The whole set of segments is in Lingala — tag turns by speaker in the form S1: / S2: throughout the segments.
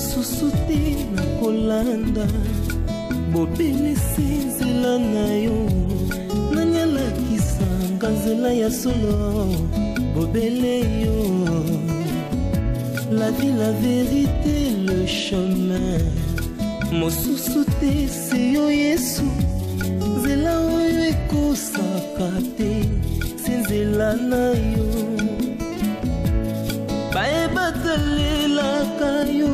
S1: mosusu te na kolanda bobele nzela na yo nanyalakisanga nzela ya solo bobele yo la vie la vérité le chemin mosusu te se yo Yesu nzela oyo ekosaka te se nzela na yo bayebatalelaka yo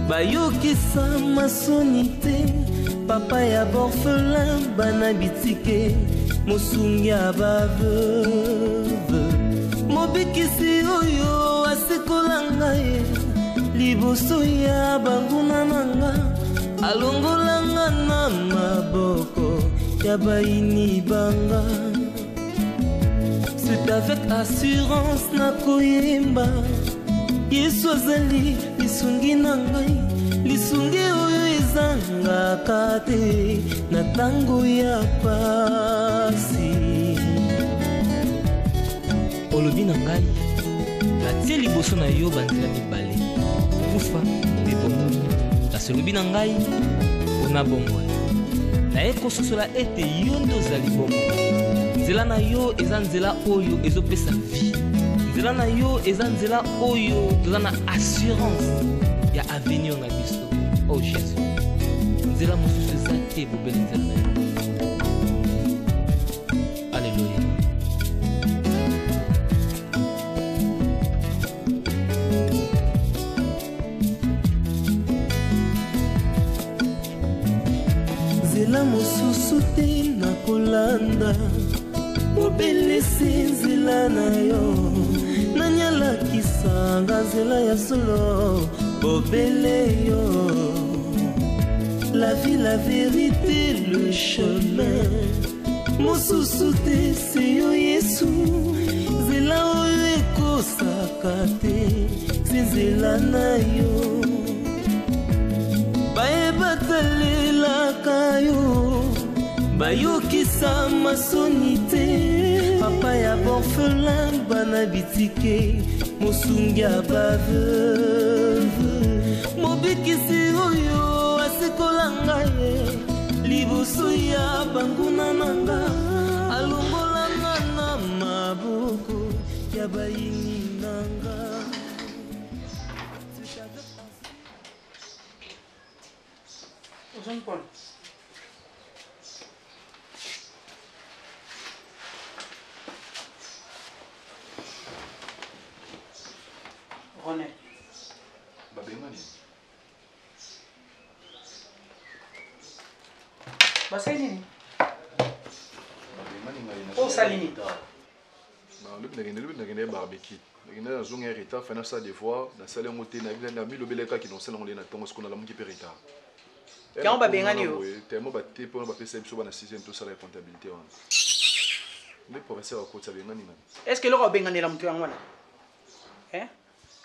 S1: bayokisa masoni te papa ya borphelin bana bitike mosungi ya baveuve mobikisi oyo asekolanga ye liboso ya banguna nanga alongolanga na maboko ya baini banga. C'est avec assurance na koyemba Yesu azali lisungi na ngai lisungi oyo ezangaka te na tango ya pasi olobi na ngai natie liboso na yo banzela mibale kufa mpe bomoi kasi olobi na ngai mpona bomoi naye kososola ete yo nde ozali bomoi nzela na yo eza nzela oyo ezopesa vie nzela na yo eza nzela oyo toza na assurance ya avenir na biso oh Jésus nzela mosusu eza te bobele nzela na yo alleluya nzela mosusu te na kolanda bobelesi nzela na yo nanyalakisanga nzela ya solo bobele yo la vie la vérité le chemin mosusu te se yo Yesu nzela oyo ekosaka te se nzela na yo bayebatalelaka yo bayokisa masoni te papa ya borphelin bana bitike mosungi ya baveuve mobikisi oyo asekolanga ye liboso ya banguna nanga alongolanga na maboko ya baini nanga.
S2: Jean-Paul. René.
S3: Babengani.
S2: Basai nini?
S3: Babengani ngai na.
S2: Oh salini.
S3: Ba le ndenge barbecue. Ndenge na zonga rita fana ça des fois na salle ngote na bila mi lobeleka ki donsela ngole na tongo skona la muki perita.
S2: Quand babengani yo.
S3: Tellement baté pour ba pesa biso ba na 6e tout ça la comptabilité wana. Le professeur a kotsa bengani na.
S2: Est-ce que le babengani la mtu yangu wana?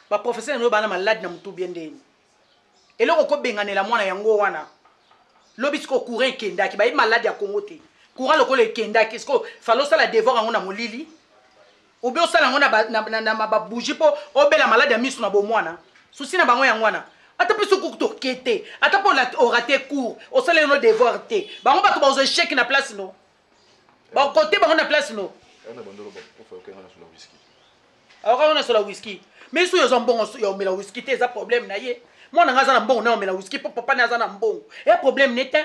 S2: Ba professeur no bana malade na mtu bien ndeni. Eloko ko benganela mwana yango wana. Lobisiko courant kendaki ba malade ya Congo te. Courant lokole kendaki esko falo sala devoir yango na molili. Obe osala yango na ba bougie po obela malade ya misu na bo mwana. Souci na bango yango wana. Ata pe soko to kete, ata po la rater cours, osala no devoir te. Bango ba to ba échec na place no. Ba côté bango na place no.
S3: Ana bandolo ba ko fa okanga na sur la whisky.
S2: Alors on a sur la whisky. Mais si ils ont bon, ils ont mis la whisky, c'est un problème. Moi, on a un bon, on a mis la whisky, papa n'a un bon. Et un problème net.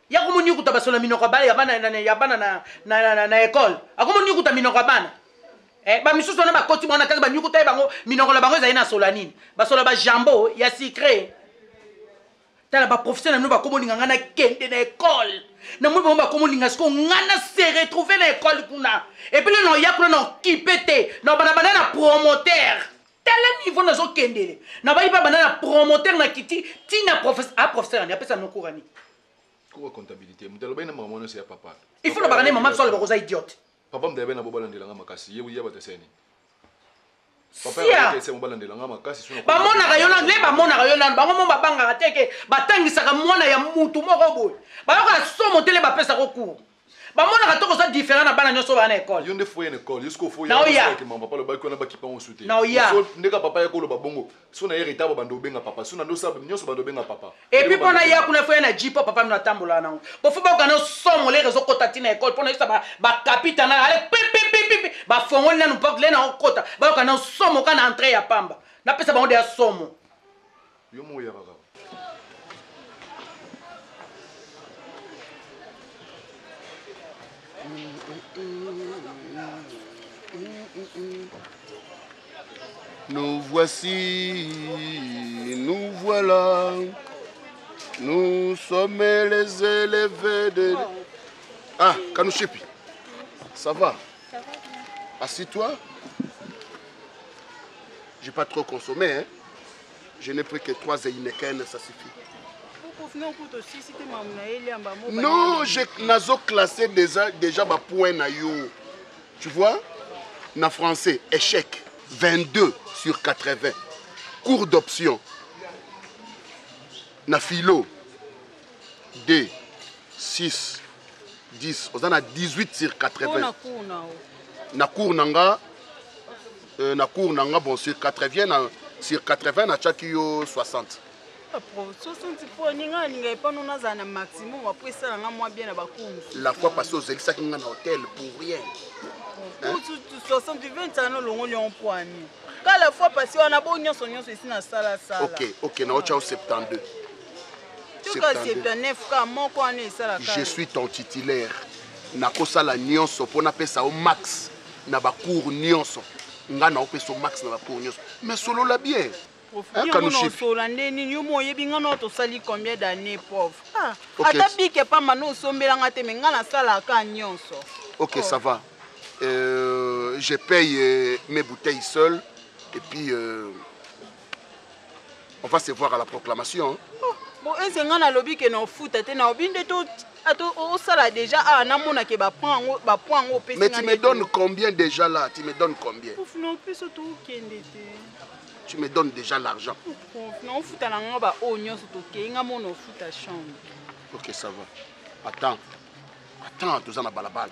S2: Il y a comme un yoku sur la minokabana, il y a na école. A comme un yoku ta minokabana. Eh, bah, monsieur, on a ma côté, on a qu'à yoku ta bango, minokabana, il y a une solanine. Bah, sur la jambo, il y a secret. T'as la professeur, nous, bah, comme on y a un kente na école. Na mwe bomba komo linga sko ngana se retrouver na école kuna. Et puis le no yakuna no kipete, no bana na promoteur. Tel niveau na zo kendele. Na ba iba bana na promoteur na kiti ti na professeur professeur ni apesa no courani.
S3: Ko comptabilité, mutalo bana maman no c'est papa.
S2: Il faut le bagane maman so le bakoza idiote.
S3: Papa mdebe na bobola ndelanga makasi, yebu yeba teseni. Papa
S2: ya
S3: c'est bobola ndelanga makasi suna.
S2: Ba mona ka yona le ba mona ka yona ba mo banga ka teke batangisa ka mwana ya mutu moko boy. Ba yoka so motele ba pesa ko cours. bamonaka to koza différent na bana nyonso bana école
S3: yo nde foye na école jusqu'au foye
S2: na oya
S3: que maman papa le baki on a baki pa on souté
S2: na oya
S3: ndeka papa ya kolo babongo so na hérita ba bando benga papa so na ndo sa nyonso bando benga papa
S2: et puis pona ya kuna foye na jipo papa mna tambola nango bo fo ba kana somo les réseaux kota tina école pona isa ba capitaine na ale pi ba fongoli na n'importe les na kota ba kana somo kana entrée ya pamba na pesa ba onde ya somo
S3: yo mo ya kaka.
S4: Nous voici, nous voilà, nous sommes les élèves de... Ah, Kanouchepi, ça va? Ça va bien. Assis-toi. J'ai pas trop consommé, hein. Je n'ai pris que 3 Heineken, ça suffit. Non, j'ai classé déjà ma point na yo. Tu vois? Na français, échec. 22 sur 80. Cours d'option. Na philo. D. 6. 10. On a 18 sur 80. Na cours nanga. Na cours nanga, bon, sur 80, sur 80, na chakio 60.
S5: 60 pour un maximum après ça moi bien à
S4: la fois passée aux Elisa qui ont un hôtel pour rien.
S5: 60 20 ans on point. Quand la fois passée on a bon nyonso ici na sala sala.
S4: OK, na ocha 72.
S5: 79 ka moko ane sala ka.
S4: Je suis ton titulaire. Na kosa la nyonso pona pesa au max na ba cours nyonso. Nga na opesa au max na ba cours nyonso. Mais solo la bien.
S5: Combien d'années pauvre?
S4: Ok, ça va. Je paye mes bouteilles seul et puis on va se voir à la proclamation. Mais tu me donnes combien déjà là? Tu me donnes combien? Tu me donnes déjà l'argent. Ok, ça va. Attends, tu en as balabal.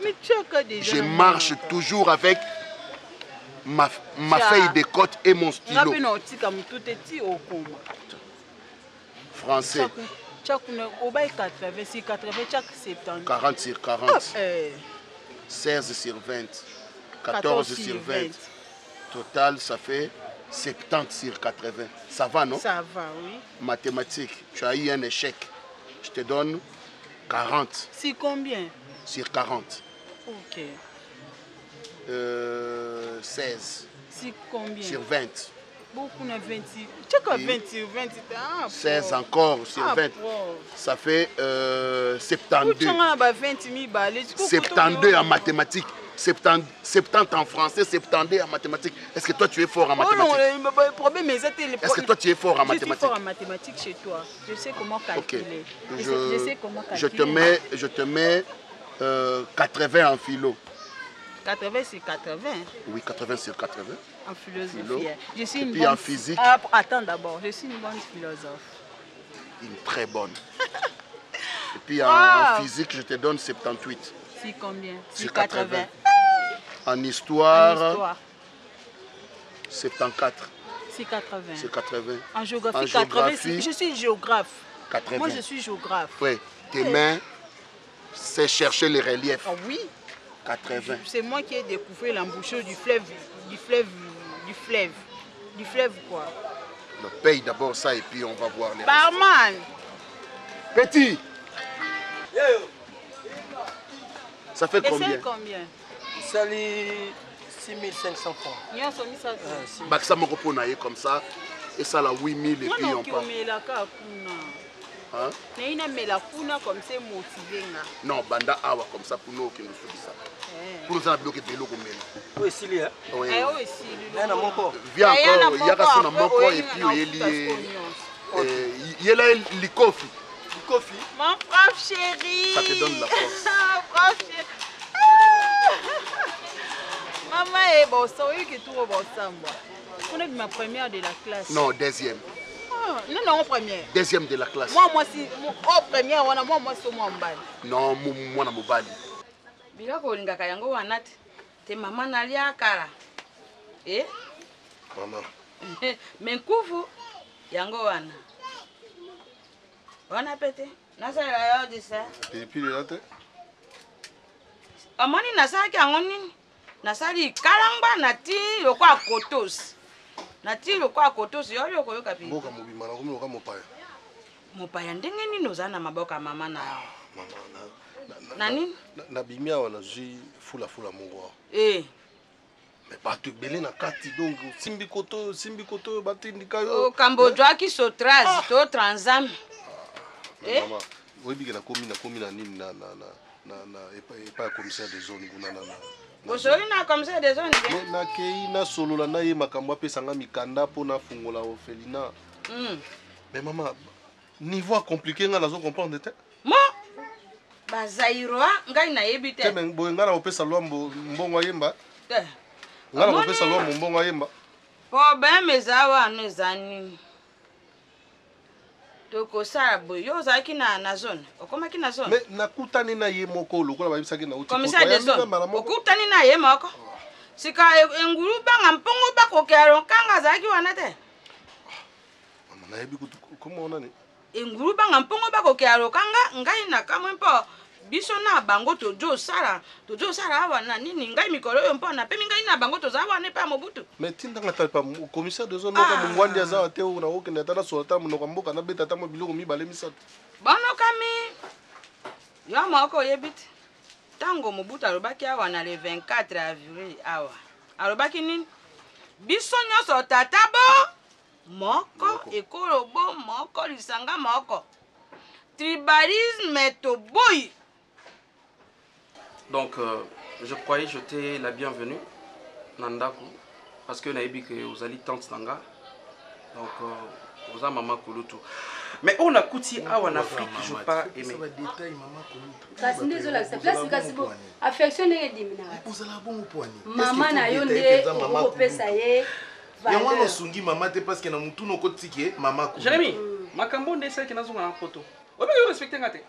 S4: Je marche toujours avec ma feuille de côte et mon stylo. Français. 40 sur 40. 16 sur 20. 14 sur 20. Total, ça fait 70 sur 80. Ça va, non?
S5: Ça va, oui.
S4: Mathématiques, tu as eu un échec. Je te donne 40.
S5: C'est combien?
S4: Sur 40.
S5: Ok.
S4: 16.
S5: C'est combien?
S4: Sur 20.
S5: Beaucoup na 20. Tu as 20 sur 20.
S4: 16 encore sur 20. Ça fait 72. 72 en mathématiques. 70 en français, 72 en mathématiques. Est-ce que toi tu es fort en mathématiques?
S5: Non, le problème est
S4: est-ce que toi tu es fort en mathématiques?
S5: Je suis fort en mathématiques chez toi. Je sais comment calculer.
S4: Okay.
S5: Je sais comment calculer.
S4: Je te mets 80 en philo.
S5: 80 c'est 80.
S4: Oui, 80 sur 80.
S5: En philosophie. Je suis une
S4: bonne... en physique.
S5: Attends d'abord, je suis une bonne philosophe.
S4: Une très bonne. Et puis en physique, je te donne 78.
S5: C'est combien?
S4: Sur 80. En histoire, 74.
S5: C'est 80.
S4: C'est 80.
S5: En géographie, 80. Je suis géographe.
S4: 80.
S5: Moi, je suis géographe.
S4: Oui. Tes mains, c'est chercher les reliefs.
S5: Ah oui.
S4: 80.
S5: C'est moi qui ai découvert l'embouchure du fleuve quoi.
S4: On paye d'abord ça et puis on va voir les...
S5: Barman.
S4: Petit. Ça fait combien?
S5: Et c'est combien?
S6: Ça fait 6500 francs.
S4: Ça me repose comme ça. Et ça, là, 8000 et puis on part. Hein? Non, banda awa comme ça pour nous qui nous fait ça. Pour nous bloquer de l'eau comme ça.
S6: Oui, c'est lié.
S4: Oui.
S6: Viens à mon corps.
S4: Viens encore, il y a qu'à son mon corps et puis il y a là le coffee.
S6: Le coffee.
S5: Mon prof chéri.
S4: Ça te donne la force.
S5: Prof chéri. Maman est bon, ça oui que tout va ensemble. On est ma première de la classe.
S4: Non, deuxième.
S5: Non, en première.
S4: Deuxième de la classe.
S5: Moi, si. En première, moi, c'est moi, Mbali.
S4: Non, moi, na mobali.
S5: Biloko olingaka yango wana te mama nalia kala. Eh?
S4: Maman.
S5: Mais nkufu yango wana. Wana pete. Nasala yo disa.
S4: Et puis là te.
S5: Amani nasaki yango nini? Nasali kalangba nati lokwa kotos. Nati lokwa kotos yo yoko yoka pi.
S4: Boka mobima na komi loka mopaya.
S5: Mopaya ndenge nini ozana maboka mama na yo?
S4: Maman
S5: Nani?
S4: na bimia wana ji fula mongo.
S5: Eh.
S4: Mais pas te belé na kati donc simbi koto batindika yo.
S5: O Cambodge ki sotraz to transam.
S4: Maman, oui bigena komi na nini na pas commissaire de zone kuna na.
S5: Bosoli na commissaire de zone.
S4: Mais na kei na solola na ye makambo apesanga mikanda pona fungola orphelinat. Mais maman, niveau compliqué nga nazo comprendre te.
S5: Mo Bazairwa ngai na yebi te.
S4: Mais boy nga na opesa lwambo mbongo yemba.
S5: Te.
S4: Nga na opesa lwambo mbongo yemba.
S5: Problème ezawa no ezani. Toko sabo yo zaki na zone. Okomaki na zone.
S4: Mais nakutani na ye moko lokola babisaki na uti.
S5: Commissaire de zone. Okutani na ye moko. Sika engulu banga mpongo bako kero kanga zaki wana te.
S4: Mama na yebi comment on a ni?
S5: Engulu banga mpongo bako kero kanga ngai na kamwe mpo biso na bango tojo sala wana nini ngai mikolo yo mpo na pe ngai na bango toza wana pa mobutu.
S4: Mais tinda ngata pa commissaire de zone moko mungwandi aza te na okende tala solata munoko mboka na beta ta mobiloko mibale misatu.
S5: Bono kami yo moko yebiti. Tango mobutu alobaki awa na le 24 avril awa. Alobaki nini? Biso nyoso tatabo moko ekolobo moko lisanga moko. Tribalisme to boy.
S6: Donc, je croyais jeter la bienvenue, Nandaku, parce que Naïbi que vous allez tante Nanga. Donc, vous avez maman Kulutu. Mais on a couti en Afrique, je n'ai pas aimé.
S7: Kasi désolé, c'est place kasi bo affection n'est dimina. Maman na yonde o pesa ye.
S8: Yango no sungi maman te parce que na mutu no kotike maman ko.
S6: Jérémy, makambo ndesa ki nazonga na poto. Obe yo respecter ngate.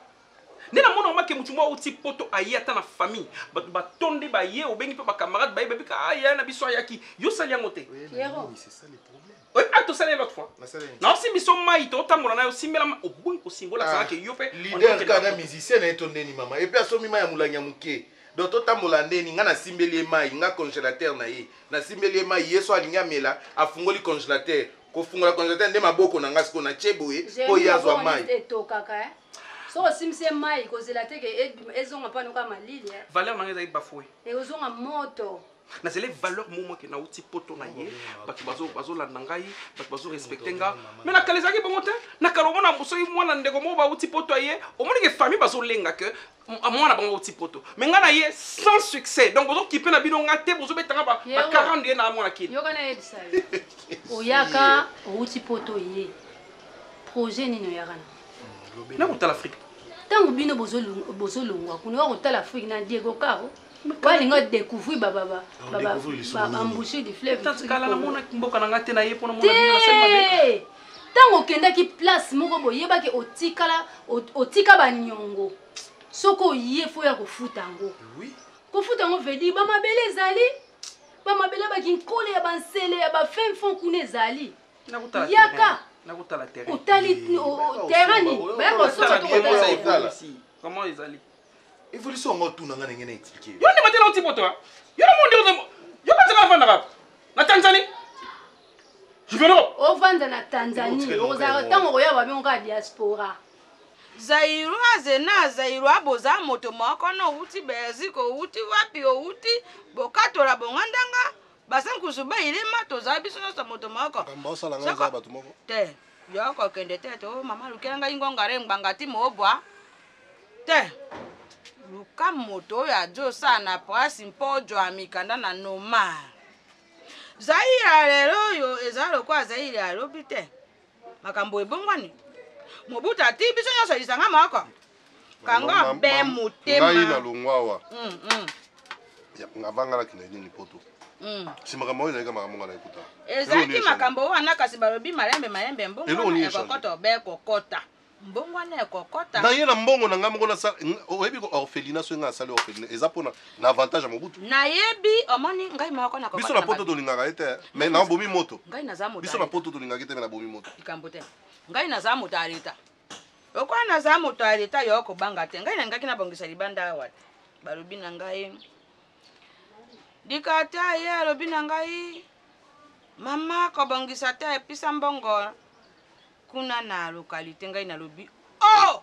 S6: Nena mona omake mutu mwa uti poto aye ata na famille. Ba tonde ba ye obengi pe ba camarade ba ye bebika aya na biso ayaki. Yo sali yango te.
S8: Oui, c'est ça le problème.
S6: Oui, ah, tu sais l'autre fois. Non, si biso mai to tamona na yo simela o bon ko singola ça que yo pe.
S8: Leader kana musicien na etonde ni mama. Et puis asomi mai ya mulanya muke. Donc tota molande ni nga na simbeli mai, nga congélateur na ye. Na simbeli mai yeso alinga mela afungoli congélateur. Ko fungola congélateur nde maboko na nga siko na cheboye ko yazwa mai.
S7: So simse mai ko zelate ke ezonga pa noka malili.
S6: Valeur na ngeza bafoué.
S7: Et ozonga moto.
S6: Na zele valeur momo ke na uti poto na ye. Batu bazo la nangai, batu bazo respecter nga. Mais na kalezaki bongote, na kalomona mboso yi mwana ndeko mo ba uti poto ye. Omoni ke famille bazo lenga ke mwana bango uti poto. Mais nga na ye sans succès. Donc bozo kipe na bino nga te bozo betanga ba 40 ye na mwana kid.
S7: Yo kana edisa. Oyaka uti poto ye. Projet nino yakana.
S6: Na buta l'Afrique.
S7: Tango bino bozo longwa kuno ko tala Afrique na Diego Caro. Wali nga découvrir baba embouché du fleuve.
S6: Tant kala na mona mboka na ngate na ye pona mona bino na semba be.
S7: Tango kenda ki place moko boyeba ke otika banyongo. Soko ye fo ya kofuta ngo.
S8: Oui.
S7: Kofuta ngo vedi ba mabele ezali. Ba mabele ba kinkole ya bansele ya ba fin fond kuna ezali. Yaka.
S6: Na kutala terrain.
S7: Otali terrain ni. Ba ko soko to
S6: ici. Comment ezali?
S8: Évolution ngo tuna nga ngene expliquer.
S6: Yo ni matela uti poto. Yo na monde yo patela vanda rap. Na Tanzanie. Je veux l'Europe.
S7: O vanda na Tanzanie. Oza tango ko ya ba bonga diaspora.
S5: Zairo azena Zairo aboza moto moko no uti beziko uti wapi o uti bokatola bongandanga basan kusuba ilema toza biso no moto moko.
S4: Kamba sala nga za batu moko.
S5: Te yo ko kende te to mama lukanga ingongare ngangati mobwa. Te luka moto ya jo sana prasi mpojo amikanda na noma. Zaira lero yo ezalo kwa Zaira lobite. Makambo ebongwani. Mobuta ti biso nyoso isanga moko. Kanga be mutema.
S4: Ngai na longwawa. Ya ngavanga la kineni ni poto. si makambo oyo ezalaki makambo nga na ekuta
S5: ezalaki makambo wana kasi balobi malembe mbongo ekokota obe kokota mbongo wana ekokota
S4: na ye na mbongo na nga moko nasala oyebi ko orphelina so nga asali orphelina eza mpona na avantage ya mobutu
S5: nayebi omoni ngai moko na
S4: biso na poto tolingaka ye te mais na bomi moto
S5: ngai naza moto
S4: biso na poto tolingaka te mais na bomi moto
S5: likambo te ngai naza moto ya leta okoa naza moto ya leta yo okobanga te ngai nangaki nabongisa libanda awa balobi na ngai dikata ye alobi na ngai mama kobongisa te episa mbongo kuna na lokalite ngai nalobi oh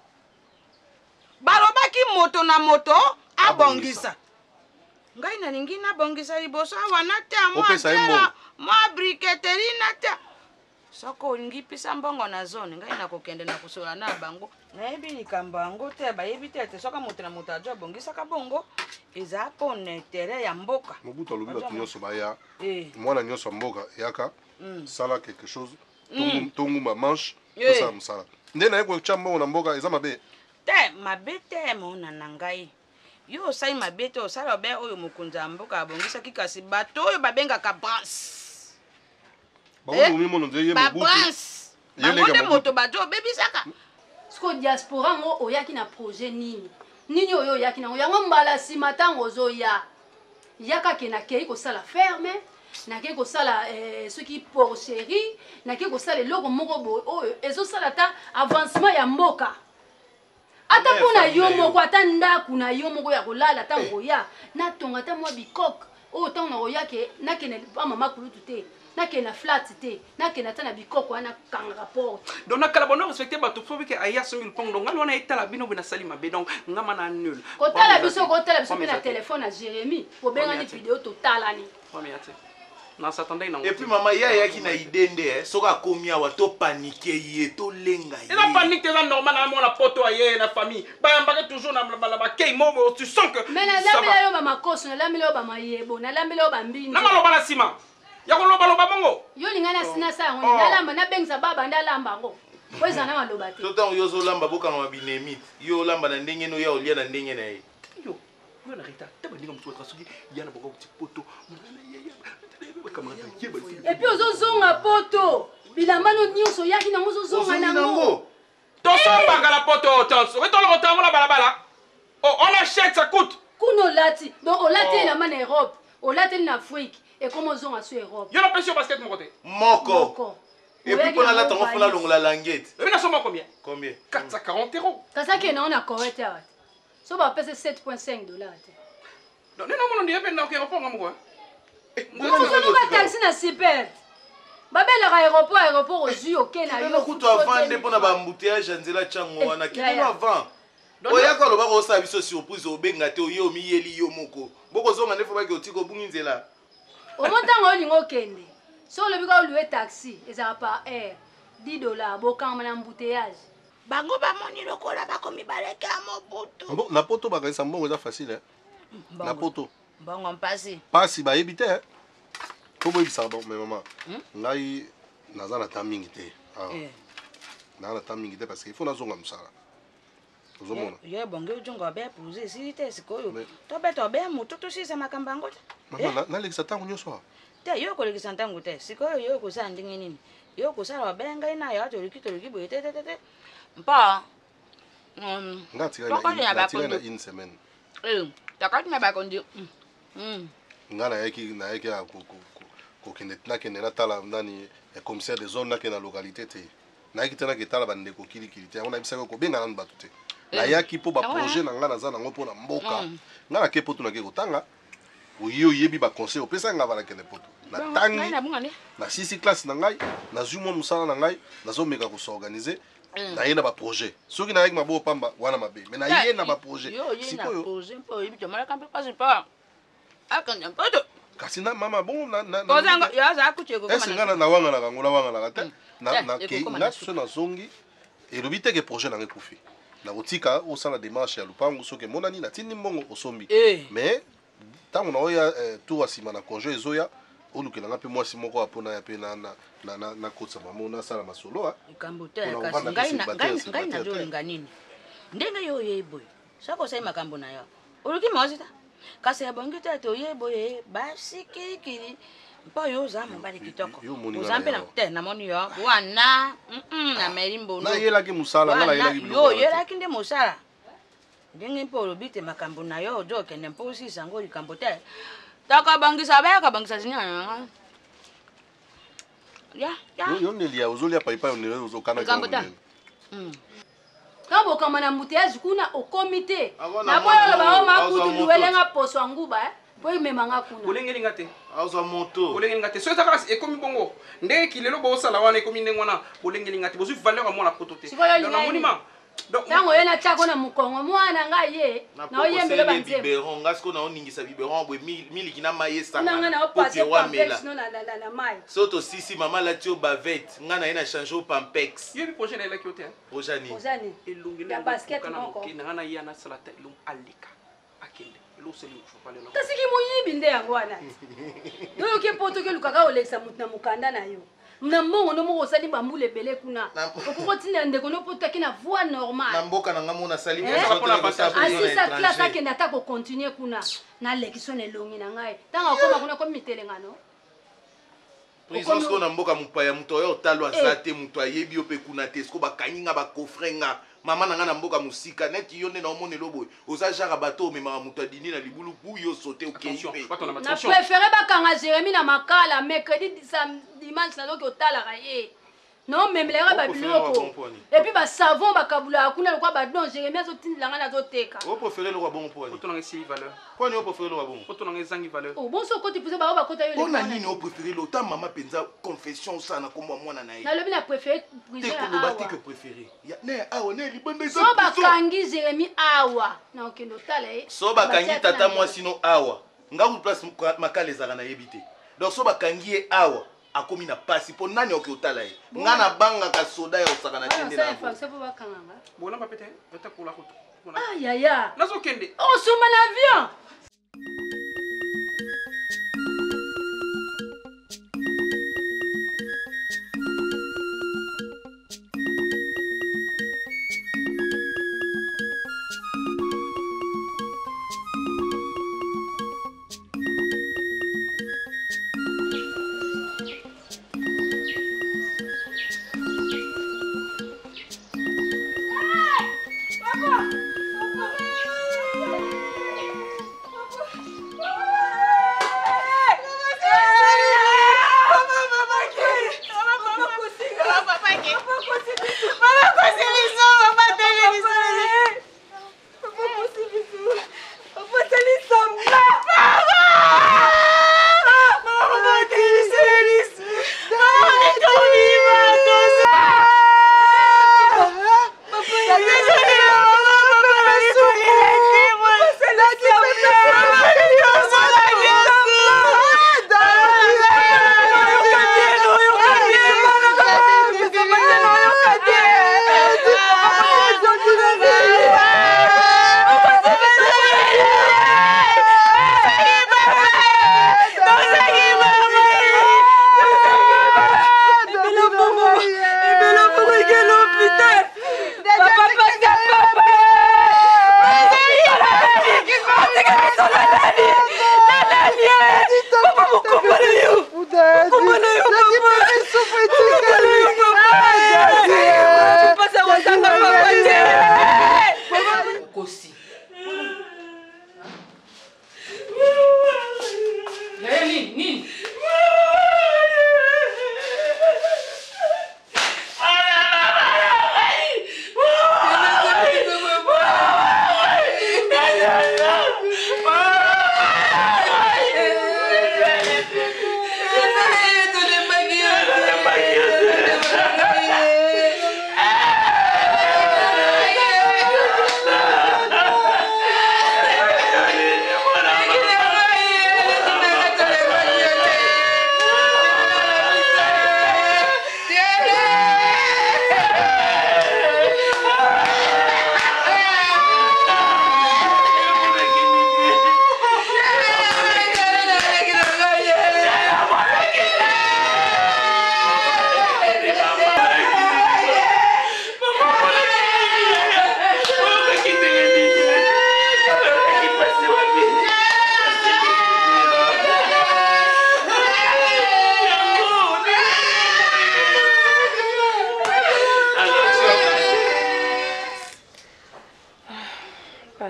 S5: balobaki moto na moto abongisa ngai nalingi nabongisa liboso awa na te mwa briketeri na te soko olingi pisa mbongo na zone ngai nakokende na kosola na bango nayebi likambo yango te bayebi te ete soka moto na moto ajo abongisaka bongo eza mpona intere ya mboka
S4: mobutu alobi bato nyonso baya mwana nyonso ya mboka eyaka sala quelque chose tongumba manche tosala mosala nde naye kotya mbongo na mboka eza mabe
S5: te mabe te mona na ngai yo osali mabe te osala obe oyo mokonzi ya mboka abongisaki kasi bato oyo babengaka branche babranche bango nde moto bato obebisaka
S7: siko diaspora ngo oyaki na projet nini oyo oyaki nango yango mbala nsima ntango ozoya yaka ke nakei kosala ferme nakei kosala soki porcherie nakei kosala eloko moko boye oyo ezosala ata avancement ya mboka ata mpona yo moko ata ndaku na yo moko ya kolala ntango oya natonga ata mwa bikoke oyo ntango na oya ke nakende pa mama kulutu te nakende na flat te nakende ata na bikoko wana kangaka porte
S6: donc nakala bona respecte bato fo bike aya songi lupango donc ngana wana etala bino bina sali mabe donc ngama na nul
S7: kotala biso mpe na telefone ya Jérémy kobengani video totalani
S6: na s'attendait non
S8: et puis maman ya yaki na idée nde soki akomi awa to paniquer ye to lenga ye
S6: eza panique eza normal na mona poto aye na famille bayambaka toujours na bakei momo tu sens que
S7: mais nalambela yo bamakoso nalambela yo bamayebo nalambela yo bambindi
S6: na maloba na nsima ya kolobaloba bongo
S7: yo linga na sina sa yango nalamba nabengisa baba ndalamba yango po eza na maloba te
S8: to ntango yo ozolamba bokanga mabinemite yo olamba na ndenge no ya olia na ndenge na ye
S6: yo na rita tabandinga motu soki ya na bongo petit poto
S7: et puis ozozonga poto bilamba no nyonso oyaki nango ozozonga nango
S6: tosombaka la poto tonso etoloko ntango na balabala on achète ça coûte
S7: kuna olati donc olati elamba na Europe olateli na Afrique ekoma ozonga so Europe
S6: yo napesi yo basket moko te
S8: moko et puis mpona lata ngo fona longola langete
S6: ebi nasomba combien
S8: 440
S6: euros
S7: kasi akende nango na Corée te awa te so bapesa 7.5 $. te
S6: donc nena mono ndi ependa okereponga moko
S7: ozonuka taxi na super babelaka aéroport ozwi oke na yo
S8: kutu avant nde mpona bambouteillage ya nzela ntiango wana kinino avant oyaka olobaka osala biso surprise obenga te oye omiyeli yo moko bokozonga nde fo baki otika obungi nzela
S7: omo ntango olinga okende so olobika olue taxi ezalaka par air $10 bokangama na embouteillage
S5: bango bamoni lokola bakomi balekela mobutu
S4: na poto bakanisa mbongo eza facile na poto
S5: mbongo
S4: mpasi bayebi te po boyebisaka bon mais mama ngai naza na temps mingi te naza na temps mingi te parce que il faut nazonga mosala ozomona
S5: yo bonge ojonga obe pose esili te sikoyo tobeta obe moto tosisa makambo yango te
S4: mama nalekisa ntango nyonso a
S5: te yo kolekisa ntango te sikoyo yo okosala ndenge nini yo okosala obe ngai na yo toliki boye te mpa
S4: nga tika na une semaine
S5: takati na bakondi
S4: nga nayaki kokende nakende natala nani commissaire de zone nakende na localité te nayaki te naketala bandeko kilikili te yango nayebisaki kobenga nanu bato te nayaki mpo baprojet na nga naza nango mpo na mboka nga nake poto nake kotanga oye oyebi baconseil opesaki nga banakende poto natangi na 6 classe na ngai nazwi mwa mosala na ngai nazomeka kosorganize naye na baprojet soki nayaki mabo pamba wana mabe me naye na baprojet sikoyo kasi na mama bongo ese nga nawanganaka yango nawanganaka te nakei nga so nazongi elobi teke projet nanga ekufi nakotika osala démarche ya lupango soki emonani natindi mbongo osombi mais ntango naoya tour ya nsima na congé ezoya olukelanga mpe mwasi moko apona ya mpe nakotisa mamo nasala masolo
S5: ngai nazolinga nini ndenge yo oyei boye soki osali makambo na yo oluki maosita kasi abongi te toyeboye basikirikiri mpo yo oza mobali kitoko oza mpe na te namoni yo wana na meri mbono
S8: nayelaki mosala nga nayelaki biloko
S5: yo oyelaki nde mosala ndenge mpo olobi te makambo na yo ozo okende mpo osisa ngo likambo te takabangisa bayakabangisa zinyana
S8: yo nelia ozolia paipai onele ozokana
S7: Kabo kama na mutiaji kuna okomi te. Na boyo ba makutu luwelenga poso nguba boyo memanga kuna.
S6: Bolenge lingate.
S8: Aza moto.
S6: Bolenge lingate. So ta kala ekomi bongo. Ndenge kilelo bo sala wana ekomi ndengwana bolenge lingate. Bozu valeur à moi la poto te.
S7: Dans le monument. Tango yena chako na mukongo mwana nga ye. Na oyembele banze.
S8: Biberon ngasko na oningisa biberon bwe miliki na maye sa.
S7: Na ngana opase pampex no na mai.
S8: Soto sisi mama la tio bavette ngana yena changer au pampex.
S6: Yebi projet na la kiote.
S8: Ojani.
S7: Ojani.
S6: Elungi
S7: na basket
S6: noko. Ngana yana salata elung alika. Akende. Lo seli ufopale na.
S7: Tasiki muyibi nde yango wana. Yo ke poto ke lukaka oleksa mutna mukanda na yo. Na mbongo no moko sali bambule bele kuna. Okoko tinda ndeko no poto kina voix normale.
S8: Na mboka na ngamo na sali
S7: asisa classe akenda ta ko continuer kuna. Na lekison elongi na ngai. Tanga okoma kuna ko mitelengano.
S8: Prison ko na mboka mupaya muto yo talo azate muto ayebi yo pe kuna te sko bakanyinga ba kofrenga. Mama na nga na mboka musika net yo ne na omone lobo oza jara bateau mais mama muto adini na libulu pou yo sauter au
S6: Attention,
S7: na préféré bakanga Jérémy na makala mercredi dimanche na loki otala kaye non même les ba biloko et puis ba savon bakabula kuna lokwa ba don Jérémy azotindila nga na zoteka
S8: o préféré lokwa bon point
S6: oto na si valeur
S8: quoi ni o préféré lokwa bon
S6: oto na zangi valeur
S7: oh bon so côté pousser ba kota yo
S8: le on a nini o préféré lo ta mama penza confession ça na komwa mwana na ye
S7: na lobi na préféré
S8: te ko lobati que préféré ya ne awa ne libanda
S7: so bakangi Jérémy awa na okendo tala e
S8: so bakangi tata moi sino awa ngaku place makala ezaka na yebite donc so bakangi awa akomi na pasi po nani oki otala ye nga na banga ka soda ya osaka na tende na
S6: bona papete ota kula kutu
S7: ah ya ya
S6: nazo kende
S7: oh suma l'avion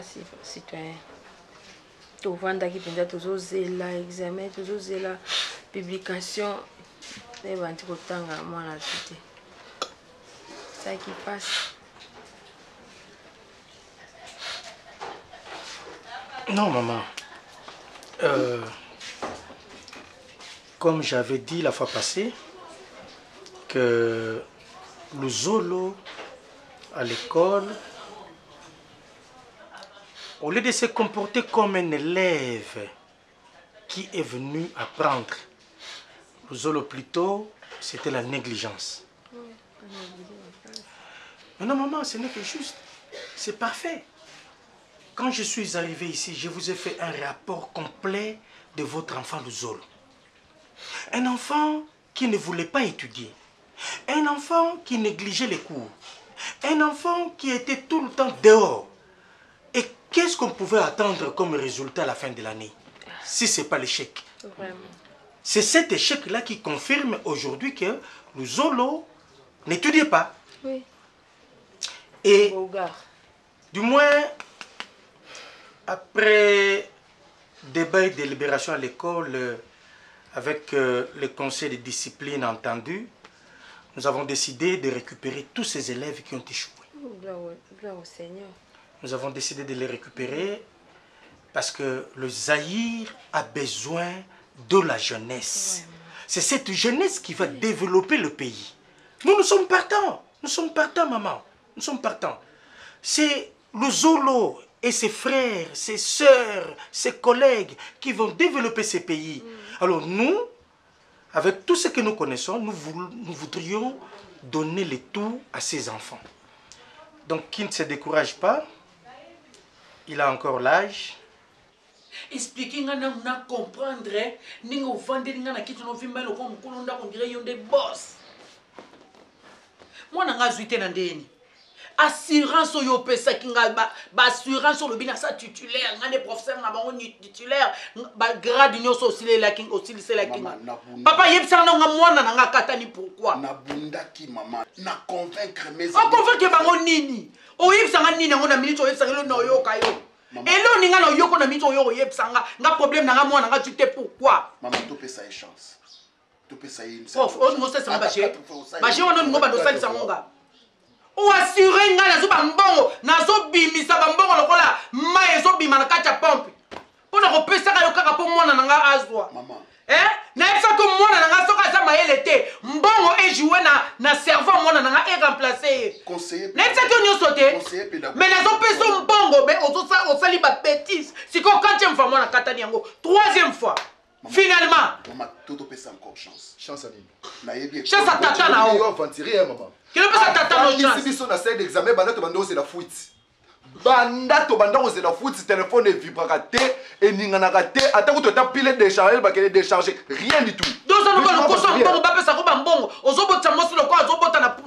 S5: mpasi citoyen tovandaki mpenza tozozela examen tozozela publication ebandi kotanga mwana te ça qui passe.
S9: Non, maman. Comme j'avais dit la fois passée, que le Zolo à l'école, au lieu de se comporter comme un élève qui est venu apprendre, le Zolo plutôt, c'était la négligence. Mais non, maman, ce n'est que juste. C'est parfait. Quand je suis arrivé ici, je vous ai fait un rapport complet de votre enfant, le Zolo. Un enfant qui ne voulait pas étudier. Un enfant qui négligeait les cours. Un enfant qui était tout le temps dehors. Et qu'est-ce qu'on pouvait attendre comme résultat à la fin de l'année, si ce n'est pas l'échec? C'est cet échec-là qui confirme aujourd'hui que le Zolo n'étudiait pas.
S5: Oui.
S9: Et du moins, après débat et délibération à l'école, avec le conseil de discipline entendu, nous avons décidé de récupérer tous ces élèves qui ont échoué.
S5: Gloire au Seigneur.
S9: Nous avons décidé de les récupérer parce que le Zaïre a besoin de la jeunesse. C'est cette jeunesse qui va développer le pays. Nous sommes partants. Nous sommes partants, maman. Nous sommes partants. C'est le Zolo et ses frères, ses sœurs, ses collègues qui vont développer ces pays. Alors nous, avec tout ce que nous connaissons, nous voudrions donner le tout à ces enfants. Donc qui ne se décourage pas, il a encore l'âge.
S2: Expliquer na comprendre ningo vendre na kitu no vimba lo comme kulonda on dirait yon des boss. Moi na zuite na ndeni. Assurance yo pesa kinga ba assurance le bina sa titulaire ngane professeur na bango ni titulaire ba grade nyoso osile la king osile c'est la king. Papa yebsa na nga mwana na nga katani pourquoi?
S4: Na bundaki maman na convaincre mes
S2: amis. On convaincre bango nini? O yebsa nga nini ngona minute o yebsa ngelo no yo kayo. Et là, on a yoko na mito yo yebsanga, nga problème na nga mwana nga tu te pourquoi?
S4: Maman, tu peux ça une chance. Tu peux ça une chance.
S2: Prof, on mo sesa baché. Baché on ngo ba do salisa ngonga. O assurer nga na zo ba mbongo, na zo bimisa ba mbongo lokola ma ezo bima na kacha pompe. Pona ko pesa ka yo kaka po mwana na nga azwa. Maman. Na yebsa ko mwana na nga soka za mayele te. Mbongo e jouer na cerveau mwana na nga e remplacer.
S4: Conseiller.
S2: Na yebsa ko nyo sote. Mais na zo peso mbongo mais o sali ba bêtise. Si ko 4e fois mwana katani yango, 3e fois. Finalement.
S4: Maman, tout peut ça encore chance.
S3: Chance à lui.
S4: Na yebi.
S2: Chance à tata na o.
S3: On va tirer maman.
S2: Quel peut ça tata no chance?
S3: Ici biso na salle d'examen banda to bando c'est la fuite. Banda to banda c'est la fuite, téléphone est vibrera té et ningana raté attends que tu as pile décharger ba qu'elle décharger rien du tout.
S2: Deux ans le course mbongo ba pesa ko ba mbongo ozobota mosi lo ko ozobota na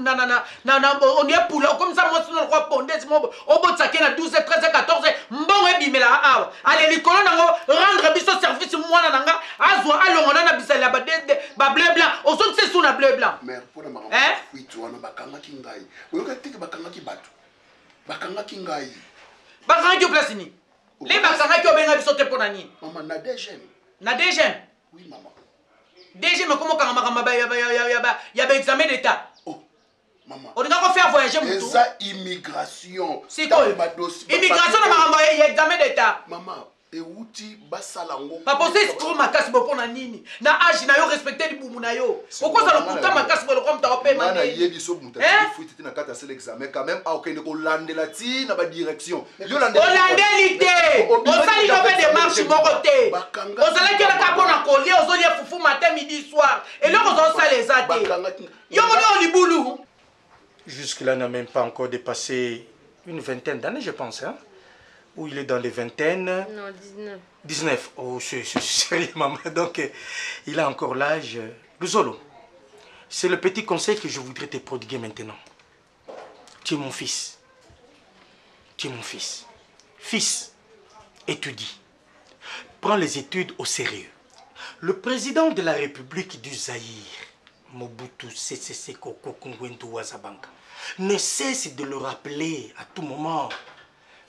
S2: on est pour comme ça mosi lo ko pondesi mo obota ke na 12 13 14 mbongo e bimela awa allez likolo nango rendre biso service mwana nanga azwa alongona na bisala ba bleu blanc ozotse sous na bleu blanc.
S4: Mère pour la maman fuite wana bakanga kingai oyoka tiki bakanga ki batu bakanga kingai
S2: bakanga ki place ni les bakanga ki obenga biso te pona ni
S4: maman na DGM oui maman
S2: DGM comment kanga makamba ya ba examen d'état.
S4: Oh maman
S2: on doit faire voyager mutu
S4: ça immigration
S2: c'est quoi immigration na makamba ya examen d'état
S4: maman et outi basalango
S2: papa c'est trop makasi bopo na nini na âge na yo respecter libumu na yo okoza lokuta makasi bolo comme ta paiement
S3: na yebi so muta fuite na kata c'est l'examen quand même a okende ko landela ti na ba direction yo
S2: landeli te osali no be démarche moko te osala ke na kapona kolia ozolia fufu matin midi soir et là on sala les até yo mo libulu.
S9: Jusque-là n'a même pas encore dépassé une vingtaine d'années je pense hein. Où il est dans les vingtaines.
S5: Non, 19.
S9: 19. Oh, c'est sérieux, maman. Donc, il a encore l'âge. Le Zolo, c'est le petit conseil que je voudrais te prodiguer maintenant. Tu es mon fils. Tu es mon fils. Fils, étudie. Prends les études au sérieux. Le président de la République du Zaïre, Mobutu Sese Seko Kokongwendu Wazabanga, ne cesse de le rappeler à tout moment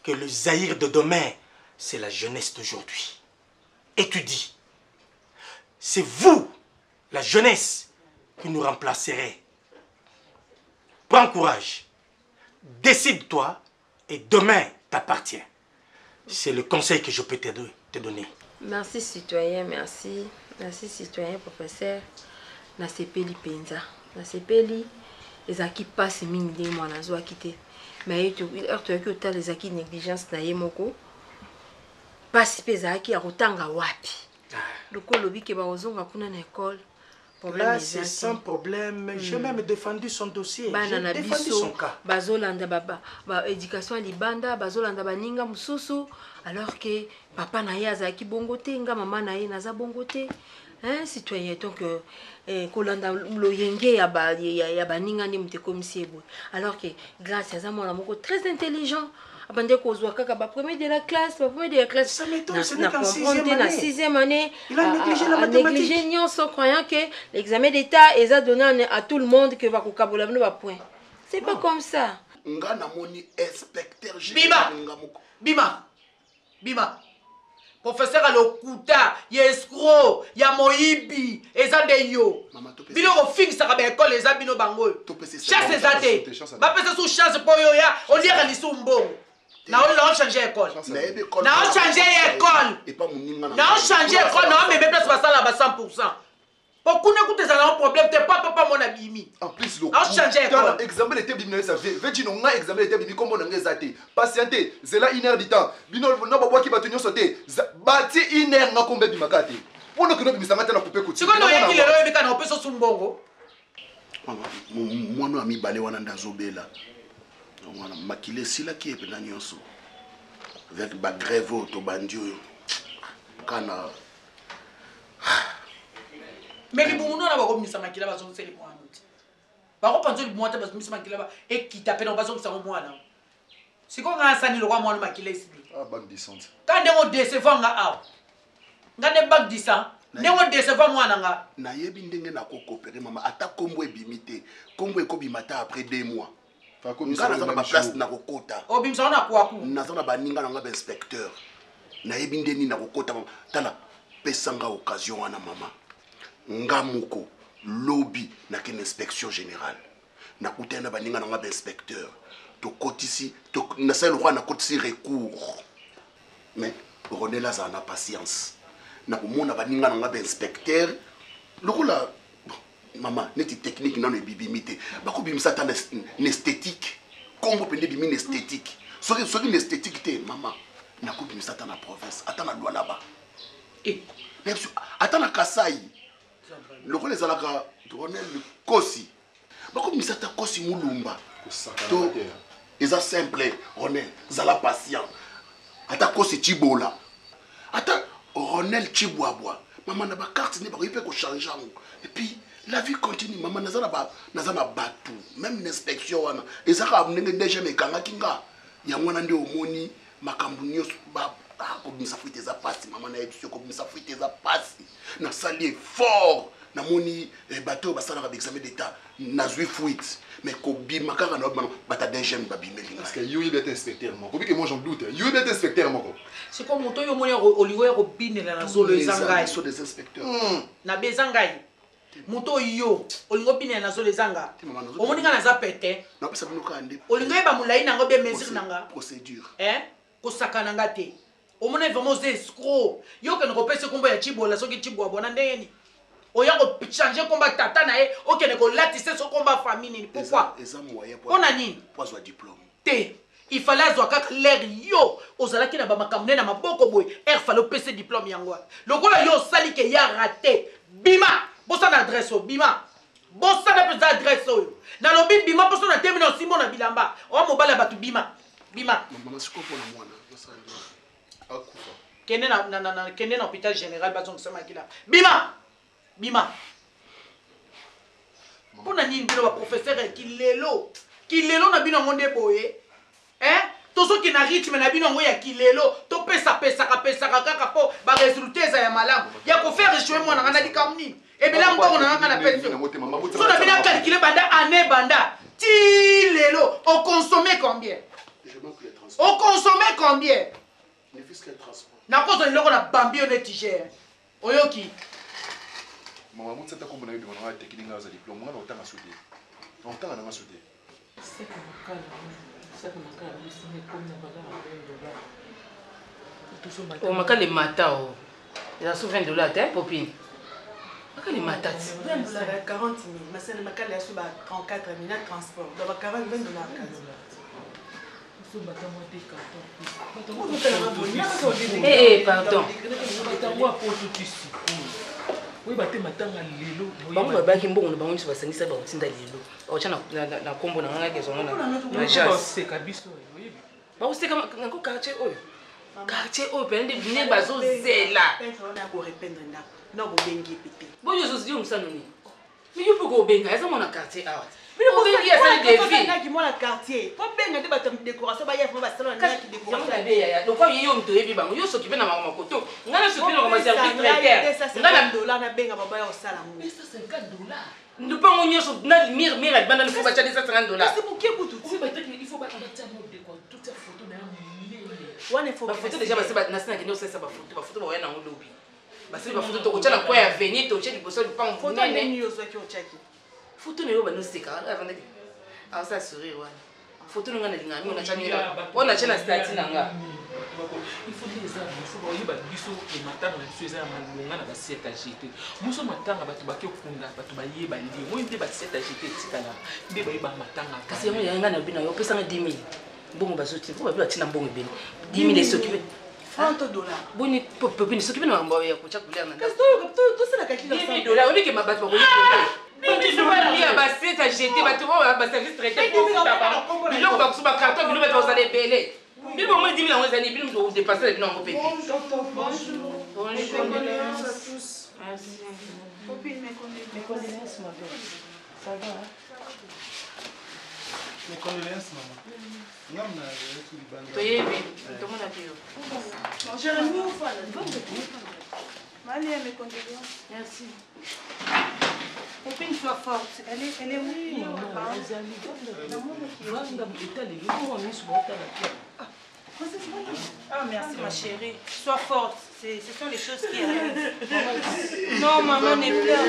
S9: que le Zaïre de demain, c'est la jeunesse d'aujourd'hui. Étudie. C'est vous, la jeunesse, qui nous remplacerez. Prends courage. Décide-toi et demain t'appartient. C'est le conseil que je peux te donner.
S10: Merci citoyen, merci. Merci citoyen, professeur. Na sepeli penza. Na sepeli, les acquis passent mingi de moi na zo akité. Mais tu as les acquis négligence na yemoko. Passe pesa qui a rotanga wapi. Le colobi qui va aux ongles kuna na école.
S9: Là, c'est sans problème. J'ai même défendu son dossier. J'ai défendu son cas.
S10: Bazolanda baba, éducation libanda, bazolanda baninga mususu, alors que papa na ye azaki bongote, nga maman na ye naza bongote. Hein, citoyen, donc kolanda loyenge ya baninga ni mute comme si ebo. Alors que grâce à ça mon amour très intelligent. Abandé kozwa kaka ba premier de la classe,
S9: Ça m'étonne, ce n'est qu'en 6e année.
S10: 6e année.
S9: Il a négligé la mathématique.
S10: Négligé sans croyant que l'examen d'état est donné à tout le monde que va kokabola no ba point. C'est pas comme ça.
S4: Ngana moni inspecteur
S2: général. Bima. Professeur Alokuta, ya escroc, ya moibi, eza de yo. Bino ko fixe ka ba école eza bino bango. Chasse ezate. Ba pesa sous chance po yo ya, on lira lisumbo. Na on changer école. Na on changer école.
S4: Et pas mon ninga.
S2: Na on changer école, na on me place basala ba 100%. Pourquoi n'écoutez ça un problème, t'es pas papa mon abimi.
S3: En plus, le
S2: coup,
S3: examen était bimné, ça fait 20 ans, on a examen était bimné, comme on a exaté. Patientez, c'est là 1 heure du temps. Bino, n'a pas qui va tenir sauter. Bâti 1 heure, n'a combien de makate. Pour nous que nous bisons maintenant couper couture.
S2: C'est quoi nous y a qui le rêve quand on peut se sumbongo?
S4: Moi, nous ami balé wana ndazobela. Wana makile sila qui est pena nyonso. Avec ba grève to bandio. Kana
S2: mais les bons na ba ko misa makila ba zo seli mo anuti ba ko panzo li mo ta ba misa makila ba e kita pe na ba zo sa mo mwana siko nga sani lo kwa mwana makila isibi
S3: bac 10
S2: quand ndemo décevoir nga aw nga ne bac 10 ndemo décevoir mwana nga
S4: na yebi ndenge na ko coopérer mama ata kombo ebimité kombo ekobimata après 2 mois nga na ba place na kokota
S2: obimsa na kwa ku
S4: na zona ba ninga nga ba inspecteur na yebi ndeni na kokota mama tala pesanga occasion wana mama ngamuko lobby na ken inspection générale na kutena baninga na ngaba inspecteur to kotisi to na sel roi na kotisi recours mais Ronela za na patience na komona baninga na ngaba inspecteur lokola mama neti technique na no bibimité bako bimisa ta esthétique kombo pende bimi esthétique soki esthétique te mama na ko bimisa ta na province atana loi là-bas et atana Kasai le rôle des alaka tournel kosi bako misata kosi mulumba to eza simple Ronel zala patient ata kosi chibola ata Ronel chibwabwa maman na ba carte ne ba ko ko changer et puis la vie continue maman nazana batu même l'inspection wana ezaka ndenge déjà mekanga kinga ya mwana nde omoni makambu nyos ba ko misa fuite za pasi maman na ebisio ko misa fuite za pasi na sali fort na moni bateau basala ka examen d'état na zui fuite mais ko bima kaka na bata deuxième babimeli
S3: parce que yo il est inspecteur moko biki moi j'en doute yo il est inspecteur moko
S2: c'est comme moto yo moni oligo ko binela na zolo ezanga
S4: sont des inspecteurs
S2: na bezanga moto yo olingo binela na zolo ezanga omoni nga na za pete
S4: na pesa bino ka ande
S2: olingo eba mulai nango be mesure nanga
S4: procédure
S2: ko sakana ngate omoni vraiment des escrocs yo ke no kopese kombo ya chibola soki chibwa bona ndeni oya ko changer combat tata na ye okene ko latisse so combat famille ni pourquoi
S4: eza moyen
S2: pour na nini
S4: pour avoir diplôme
S2: te il fallait azwa kaka l'air yo ozalaki na ba makamne na maboko boy fallait pese diplôme yango lokola yo sali ke ya raté bima bosa na adresse o bima bosa na pesa adresse o na lobi bima bosa na terminer aussi mona bilamba o mobala batu bima
S4: mama siko pona mwana nasali
S3: akufa
S2: kende na hôpital général bazong sama kila bima pona nini bino ba professeur kilelo na bino ngonde boye tozo ki na rythme na bino ngo ya kilelo to pesa kaka po ba résultat za ya malamu ya ko faire échouer mwana ngana dikamni ebela mbongo na ngana pension so na bina calculer banda année banda ti lelo o consommer combien
S4: je manque les
S2: On consomme combien?
S4: Ne fils que le transport.
S2: Na cause de l'eau, on a bambi, on est tigère. Oyoki.
S3: Maman, moi, c'est ta combo, on a eu de technique à diplôme. On a autant à souder. Autant à souder.
S6: C'est comme
S5: Oh, maka les mata oh. Il a sous $20 t'es popine. Maka les mata.
S10: 20 $, 40 000. Ma sœur maka les sous 34 000 transport. Donc 40 $, 20 $.
S5: Eh pardon.
S6: Oui, baté matanga lelo.
S5: Bango babaki mbongo bango nso basangisa ba utinda lelo. Ocha na kombo na ngaka kezo na jas.
S6: C'est kabiso.
S5: Ba useka ngako quartier oyo. Quartier oyo pende bine bazo zela.
S10: On ko répondre na. Non bo bengi pété.
S5: Boyo zo ziyo msano ni. Mais yo poko benga eza mona quartier awa. Mais bo bengi ya sali devi.
S10: Na ki mona quartier. Po benga de batam décoration ba yef ba salon na ki décoration.
S5: Ya be ya. Donc yo mto yebi bango yo soki na makoto. Ngana soki na ma service traiteur.
S10: Ngana $, na benga baba ya osala ngo.
S5: Mais ça $50. Nous pas on yoso na mire bana faut bacha $50.
S10: C'est pour qui pour tout.
S6: Il faut pas abattre mon décor. Toute cette photo na
S10: wana faut
S5: photo déjà basi na sina kendo sasa ba photo ba wana ngolobi. Basi ba photo to ko tala kwa ya venir to cheli boso pa on
S10: photo nini yo zaki ochaki.
S5: Photo ne yo ba no sika avant de. Ah ça sourire wana. Photo nga na linga na chamira. Wana chela stati nanga.
S6: Il faut que les hommes, il faut que les biso et matanga na biso ezala malonga na ba 7 agité. Muso matanga batu baki okunda batu baye ba li. Moi nde ba 7 agité tikala. Nde ba yeba matanga.
S5: Kasi yango yanga na bina yo pesa nga 10 000. Bongo bazoti. Ko ba bila tina bongo bini. 10 000 s'occuper.
S10: $30.
S5: Boni popini s'occuper na mambo ya kucha kulia na.
S10: Kasi to sala kaki na
S5: $10 000. Oli ke mabatu ba ko yi. Il y a ba 7 agité batu ba service traiteur pour ça ba. Biloko ba kusuba carton biloko ba ozale belé. Mais bon, moi, 10 000 ans, les années, vous dépassez les noms au pays.
S10: Bonjour.
S5: Bonjour.
S10: Condoléances à tous.
S5: Merci.
S10: Copine, mes condoléances, ma belle. Ça va, hein?
S8: Mes condoléances, maman.
S5: Soyez bien. Tout le monde a payé.
S10: Jérémy, au fan. Malie, mes condoléances.
S5: Merci.
S10: Copine, sois forte. Elle est où? Ah, merci ma chérie. Sois forte. Ce sont les choses qui arrivent. Non, maman, ne pleure.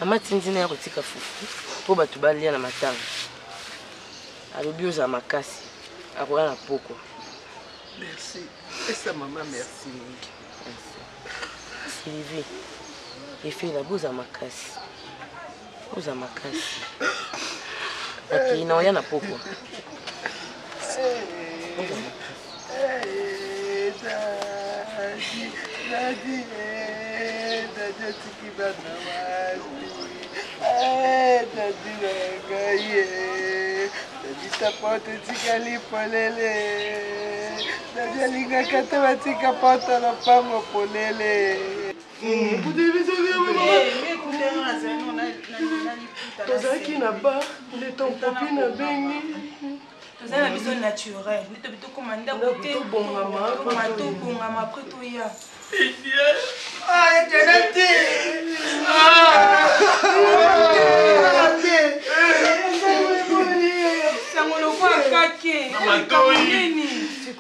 S5: Maman tinzina ya kotika fufu po batu balia na matanga. Alobi oza makasi akoya na poko.
S6: Merci. Et ça maman merci.
S5: Sylvie. Efe la boza makasi. Boza makasi. Ati inaoya na poko. Boza makasi.
S10: Tozaki na bar, de ton copine a bengi. Tozaki na biso naturel. Nito bito komanda kote. Bongama après toya. Ah, Janati.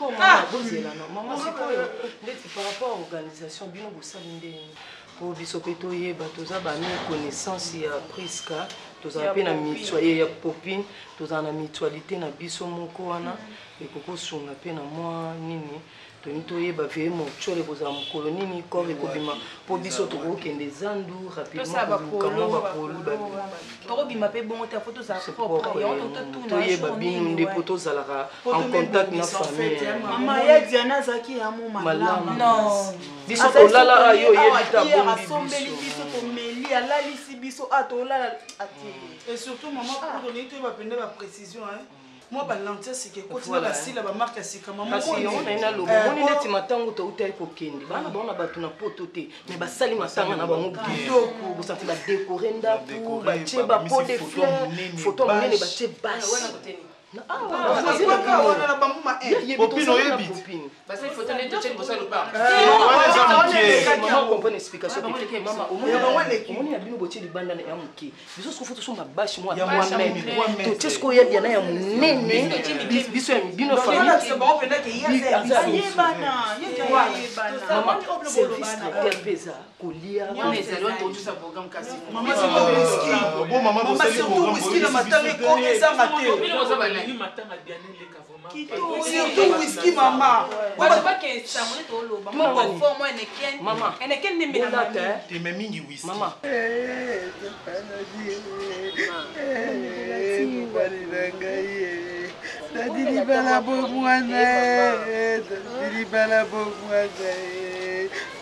S9: sikoyo mama bozela na mama sikoyo ndeti par rapport à organisation bino bosali ndenge po biso mpe toyeba toza bami connaissance ya Priska tozala mpe na mutualité ya popine tozala na mutualité na biso moko wana ekokosunga mpe na mwa nini toni toyeba veye motyole kozala mokolo nini corps ekobima mpo biso tokokende zandu rapidement
S5: tokobima mpe bongo te po tozala
S9: toyeba bino nde po tozalaka en contact na famille
S5: mama ya diana azalaki ya mo malamu
S9: biso tolala ayo oyebita
S5: asombeli biso tomeli alalisi biso tolala
S11: et surtout maman pour donner toyeba pende baprécision moi balantia sike kotina basila bamarke ya sika
S9: kasi yango na ye naloba omoni neti matango toutali kokende bana bango na bato na poto te mais basali matanga na bango kitoko bosanti badekore ndaku batie bapo de fleur foto monene batie basi
S8: popine oyebi
S9: omoni na bino botie libanda ya moke biso siko foto so mabashi mwa totie siko oyebi na ya monene biso ya bino service traiteur peza kolia
S11: surtout whisky mama
S8: teme mingi whisky
S9: mama
S12: dadilibala bomwana dadilibala bomwana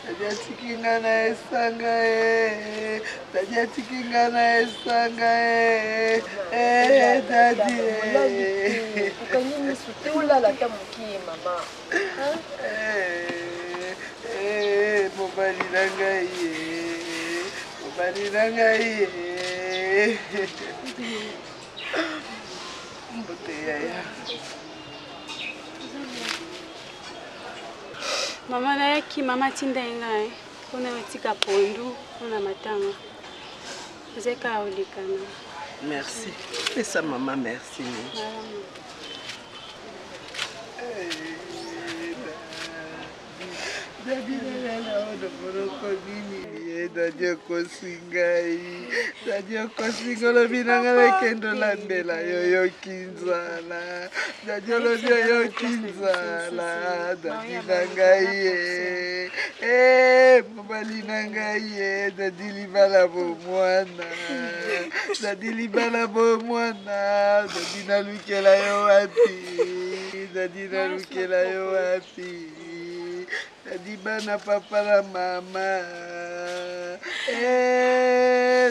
S12: tadiatikinga na esanga tadiatikinga na esanga dadi
S10: ukanyi misu te olala ta mokie mama
S12: mobali na ngai mobali na ngai mbote yaya
S13: mama nayaki mama tinda ye ngai mpona otika pondu mpona matanga ozeka olikana
S12: merci pesa mama merci Dadio kosingai dadio kosinga lobi nanga lekendo landela yoyo kinzala dadio lobi yoyo kinzala dadi nangai mobali nangai dadi libala bomwana dadi libala bomwana dadi nalukela yo wapi dadi nalukela yo wapi dadi bana papa na mama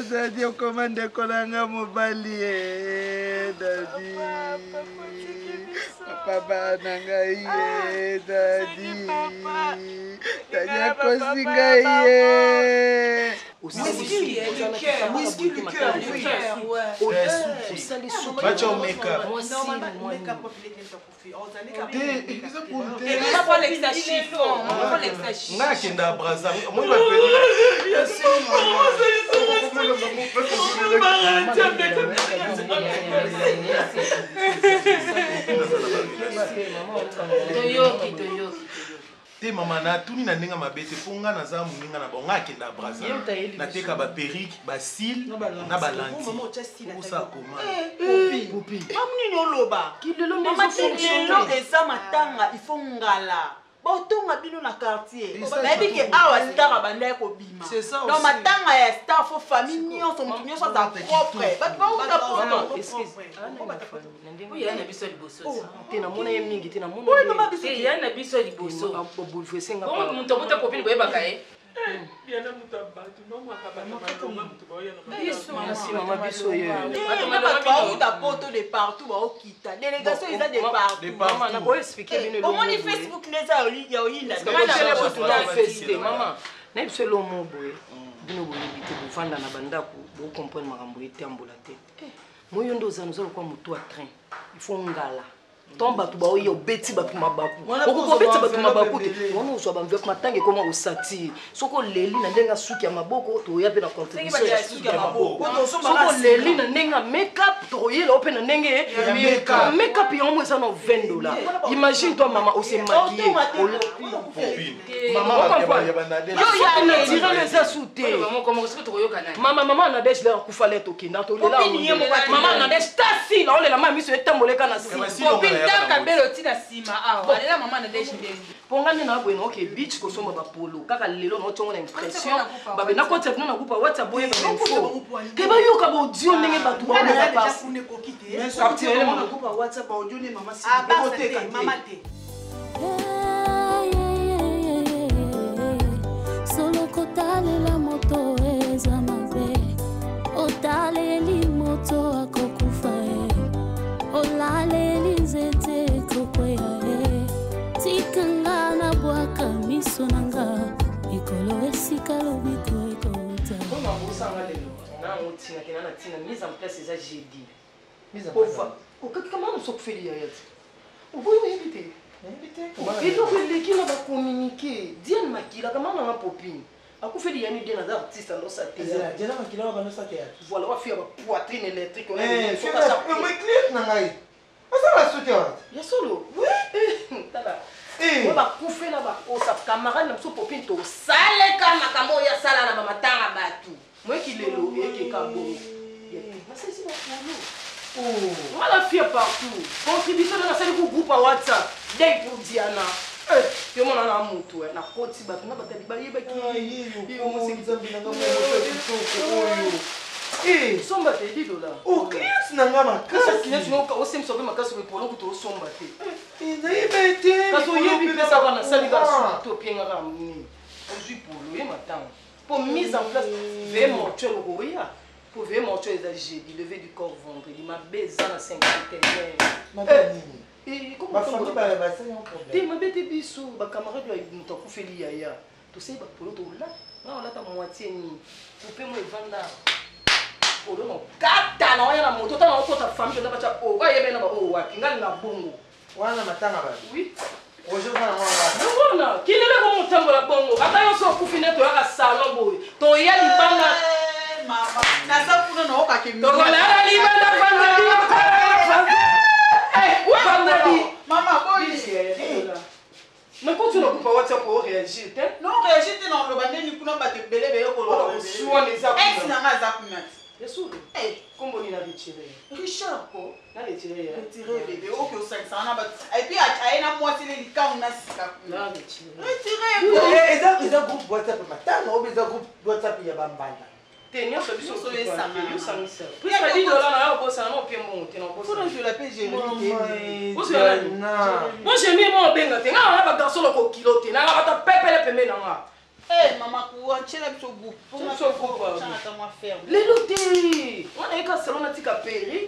S12: dadi okomande kolanga mobali dadi papa bana ngai dadi dadi akosi ngai
S11: whisky liqueur
S8: bacha omeka nga akenda braza moi te mama natuni na ndenge mabe te mpo nga naza moninga na bango nga akenda braza nateka baperike basile na balanti osa koma
S5: mamnini oloba lelo eza matanga ifo ngala botonga bino na quartier bayebi ke awa star abanda ekobima donc matanga ya star fo famille nyonso motu nyonso aza propre bato bauta
S9: te namona ye mingi te
S10: namona na biso liboso moto abuta kopine boyebaka ye
S9: mama biso
S5: bauta poto de partout baokita délégation eza de partout facebook neza ya oyinda
S9: mama na biso elomo boye bino boyebi te bovanda na bandako bokomprendre makambo etambola te moyo nde oza noza lokwa motu ya train il faut ngala
S14: tomba tu ba oyo beti ba tu mabaku oko beti ba tu mabaku te wana uzwa ba mvek matange koma osati soko leli na ndenga suki ya maboko to ya pe na contribution ya suki ya maboko soko leli na ndenga makeup to yela open na ndenge makeup ya mo esa na $20 imagine toi maman on s'est maquillé maman yo ya na tira les asouté maman na desh la kufale to kina to lela maman na desh tasi la ole la mama miso etamboleka na si
S5: Taka belo tina sima awa. Alela mama na deshi ndezi.
S14: Pongani na bweno okay beach ko soma ba polo. Kaka lelo no tongo na impression. Ba be na konta na groupe WhatsApp boye ba info. Ke ba yo ka ba audio ndenge ba tu ba na ba. Capture ele na groupe WhatsApp audio ni mama si. Mama te.
S15: Solo kotale la moto eza mabe. Otale li moto akokufa. Olale lizete kokoya tikanga na bwaka miso nanga ikolo esika lobiko ekota
S14: koma bosanga lelo na otina kena na tina mise en place eza jeudi mise en place okaki kama no sokufeli ya yati oboyo yebite ilo kweleki na ba communiquer Diane Makila kama na popine akufeli yani Diane za artiste ndo sa te
S9: Diane Makila wa bano sa te
S14: voilà wa fia ba poitrine électrique on
S8: est faut ça mais clip na ngai asa la soute wa
S14: ya solo oui tala on va couper là bas on sa camarade na so popine to sale kama kambo ya sala na mama tanga batu moi qui lelo eke kabo na sisi ba polo oh on la fia partout contribution na sali ku groupe WhatsApp dès pour Diana yo mona na mutu na koti batu na batali ba yeba ki yo mo sinzambi na ngamo oyo somba te $10.
S8: Oh, clients nanga makasi.
S14: Clients nanga osemso be makasi be polo kuto somba te.
S8: Nzayibete.
S14: Kaso yebi pesa bana sali ga to pienga ga mni. Ozui polo ye matang. Pour mise en place ve mortuel roya. Pour ve mortuel za jeudi lever du corps vendredi ma beza na 50
S8: Madame.
S14: Comment
S8: ma famille ba ça un problème.
S14: Te mabete biso ba camarade ya muto kufeli yaya. To sei ba polo to la. Na la ta moitié ni. Couper moi vanda. Olono kata na wana moto tana okota famille na bacha o wa yebe na ba o wa kingali na bongo
S8: wana matanga ba
S14: oui
S8: ojo na wana
S14: ngona kinele ko mutambo la bongo ata yo so kufine to ya salon boy to ya libanga
S2: mama na sa kuna na oka kimi
S14: to la libanga vendredi
S2: mama boy
S14: mais quand tu n'as pas WhatsApp pour réagir
S2: non réagir non le bandeni kuna ba te belé be ko lo
S14: sur les apps
S2: ex na nga zapna
S14: Yesu kombo ni na retiré
S2: Richard ko
S14: na retiré
S2: bébé OK au 500 na ba et puis a na moitié les likang na sika
S14: na retiré
S2: retiré
S8: eza groupe WhatsApp matanga ou eza groupe WhatsApp ya bambanda
S14: tenir sur biso so esanga yo sangisa plus $10 na yo bossa na pie mo te na bossa
S2: faut je l'appelle Jérémy
S14: moi j'ai mis mon benga te nga ba garçon ko kilo te na ba ta pepele pembe na nga
S2: maman pour chela biso groupe pour na so groupe chana moi ferme
S14: lelo te wana eka salon na tika peri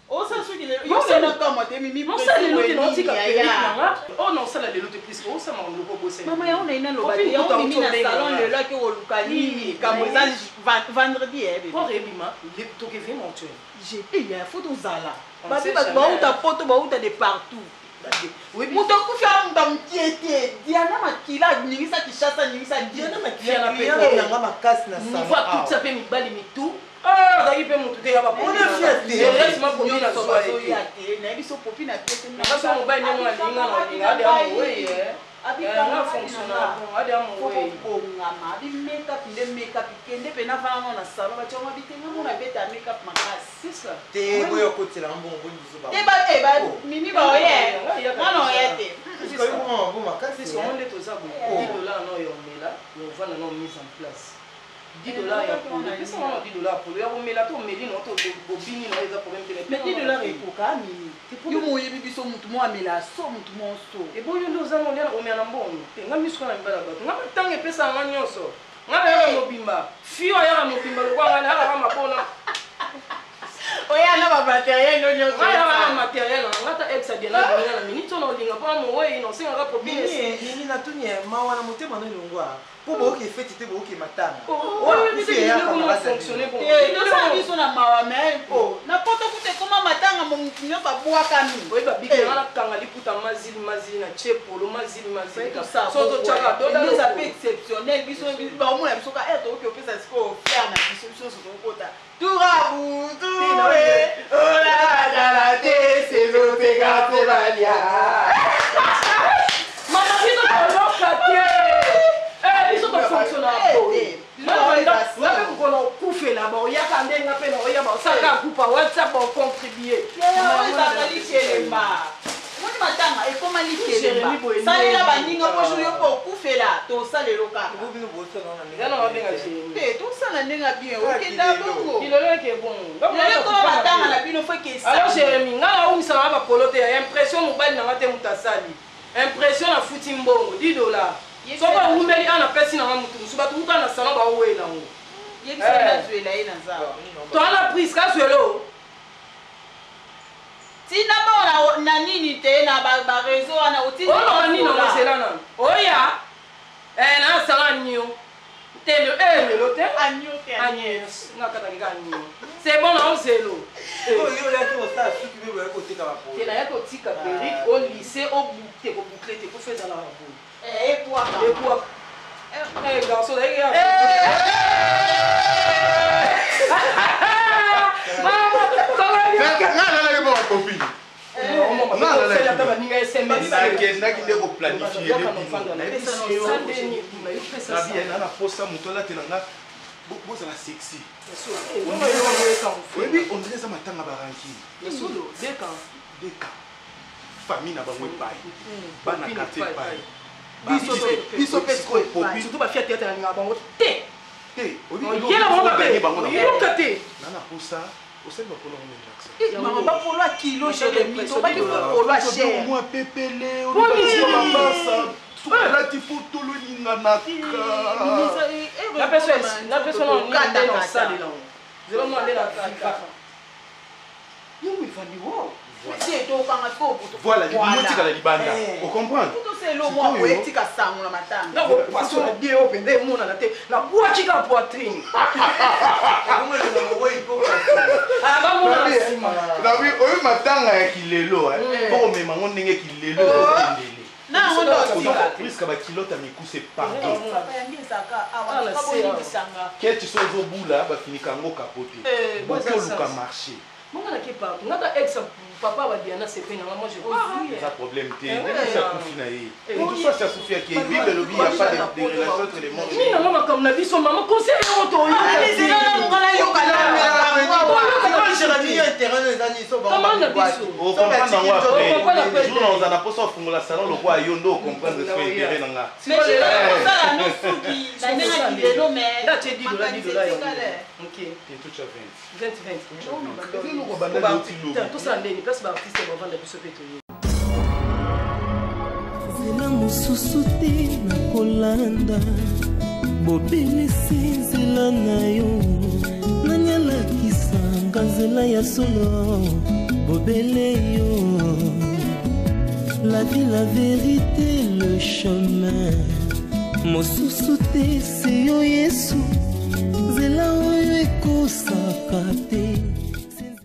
S2: o sa so ki lelo yo sa na kama te mimi
S14: non ça lelo te na tika peri na nga oh non ça la lelo te plus o ça ma ngoko bosse
S2: maman ya ona ina lo ba ya ona mimi na salon lelo ke o lukani kamo za vendredi
S14: pour rebima le to ke vraiment tu
S2: j'ai payé photo zala ba ba uta photo ba uta de partout muto kufa mba mtiete Diana Makila ningisa kishasa ningisa Diana Makila
S8: na pe na ngama makasi na
S14: sana mva tutsa pe mibali mitu za ipe mutu te ya ba
S8: on est fier
S14: de reste ma popi na so
S2: ya te na biso popi na pete
S14: na ba mo ba ni mo linga na linga de amowe abika na fonctionner bon ade amowe
S2: ngama di makeup kende pe na fana na salon ba choma bitenga mo na beta makeup makasi
S14: c'est ça
S8: te boyo kotela mbongo ndizo ba
S2: te ba mimi ba oye mwana oyete
S8: c'est quoi bon makasi
S14: c'est on est aux abos $10 no yo mela yo vana no mise en place $10 ya polo pesa wana $10 polo ya komela to meli no to bobini no eza problème te
S2: mais $10 ekoka mini yo moyebi biso mutu mo amela so mutu mo so
S14: eboyo ndo ozanga olia na komela na mbongo te nga misuka na mibala bato nga matanga epesa nga nyonso nga na yaka mobimba fio ayaka mobimba lokwa nga na yaka mabona
S2: oya na ba matériel no nyo
S14: na matériel ngata exa bien na minute on linga pa mo we no singa ka propine
S9: nini na tunie mawa na motema no longwa po bo ke feti te bo ke matanga
S14: oyo ni te comment fonctionner bon
S2: no sa biso na mawa mais po na poto kute koma matanga mo nyo ba bwa kami
S14: oyo ba bike na kanga liputa mazili na chepolo mazili so to chaka do
S2: dans ça peut exceptionnel biso ba mo na biso ka eto ke opesa siko faire na biso so ko kota turabu tuwe ola dala te se lo te gato balia
S14: mama biso ko lokate biso ko fonctionner Nabe kukono kufela ba oyaka ndenga pe na oyaba osaka kupa WhatsApp on contribuer.
S2: Oyaka lichelemba. Moni matanga ekoma lichelemba. Salela baninga po yo po kufela to salelo kaka.
S9: Ngobino boso na
S14: ndenga na mabenga chemi.
S2: To sala ndenga bien. Okenda bongo.
S14: Kilolo ke bon.
S2: Ngale ko matanga na bino fo ke sa.
S14: Alors chemi ngala umisa na ba polote ya impression mobali na ngate mutasali. Impression na futi mbongo $10. Soba umeli ana pesi na mutu musuba tuka na salon ba wela ngo.
S2: Yekisa na zuela ina nzao.
S14: To ana prise ka zuelo.
S2: Tina bona na nini te na ba réseau ana otini.
S14: Oh nini na zelana. Oya. Na salon nyo. Tele le te
S2: anyo te.
S14: Agnes na kata nga nyo. C'est bon na zelo.
S9: Yo ya ki osta suki be ko tika ba po.
S14: Tela ya ko tika perique au lycée au boucler ko boucler te ko faire dans la boue.
S2: Quoi
S14: garçon d'ailleurs
S8: bozala sexy on dirait ça matanga baranki deka famille na bango epai bana quartier epai
S14: biso pesco surtout ba fiat théâtre na bango te yela mo ba be yoka te
S8: nana posa osali ba polo ngene Jackson
S2: mama ba polo kilo chez les mito ba ki polo cher
S8: moi pepele on ba mabasa la tifoto lo ninganaka
S14: la personne on est dans salle là zero mo ndela ka yo mi fandi wo
S8: voilà, la libanda. Vous comprenez?
S2: Tout c'est le mois où est-ce que ça on a matin.
S14: Non, parce que la Dieu open des monde na tête. La boîte qui a poitrine.
S8: Ah, oui, oui, matanga qui lelo hein. Pour me mango ndenge qui lelo.
S2: Non, on doit
S8: plus que ba kilote miku c'est pardon. Quel tu sois au bout là, ba finika ngo capoter. Bon que luka marché.
S14: Mon gars qui parle, on a exemple papa va dire na c'est peine moi je
S8: vois. Ça problème té, ça confie na yé. Tout ça ça souffre qui vit le lobby, il y a pas de relation entre les mondes.
S14: Ni maman comme la vie son maman conseil on to.
S2: Allez, c'est là on va yo kana.
S9: Comment je ramène un terrain les amis sont bon.
S14: Comment la biso?
S8: On comprend na après. Jour on a poso fungola salon le roi yondo comprendre ce que intérêt nanga.
S2: Mais je ça la no suki, la nena qui le nom mais.
S14: Là tu dis $10. OK.
S8: Tu tout à
S14: 20. Tout ça ndeni place ba artiste ba vendre biso peto.
S16: Zela mususu te na kolanda bobelisi nzela na yo nanyalakisanga nzela ya solo bobele yo la vie la vérité le chemin mosusu te se yo yesu nzela oyo ekosaka te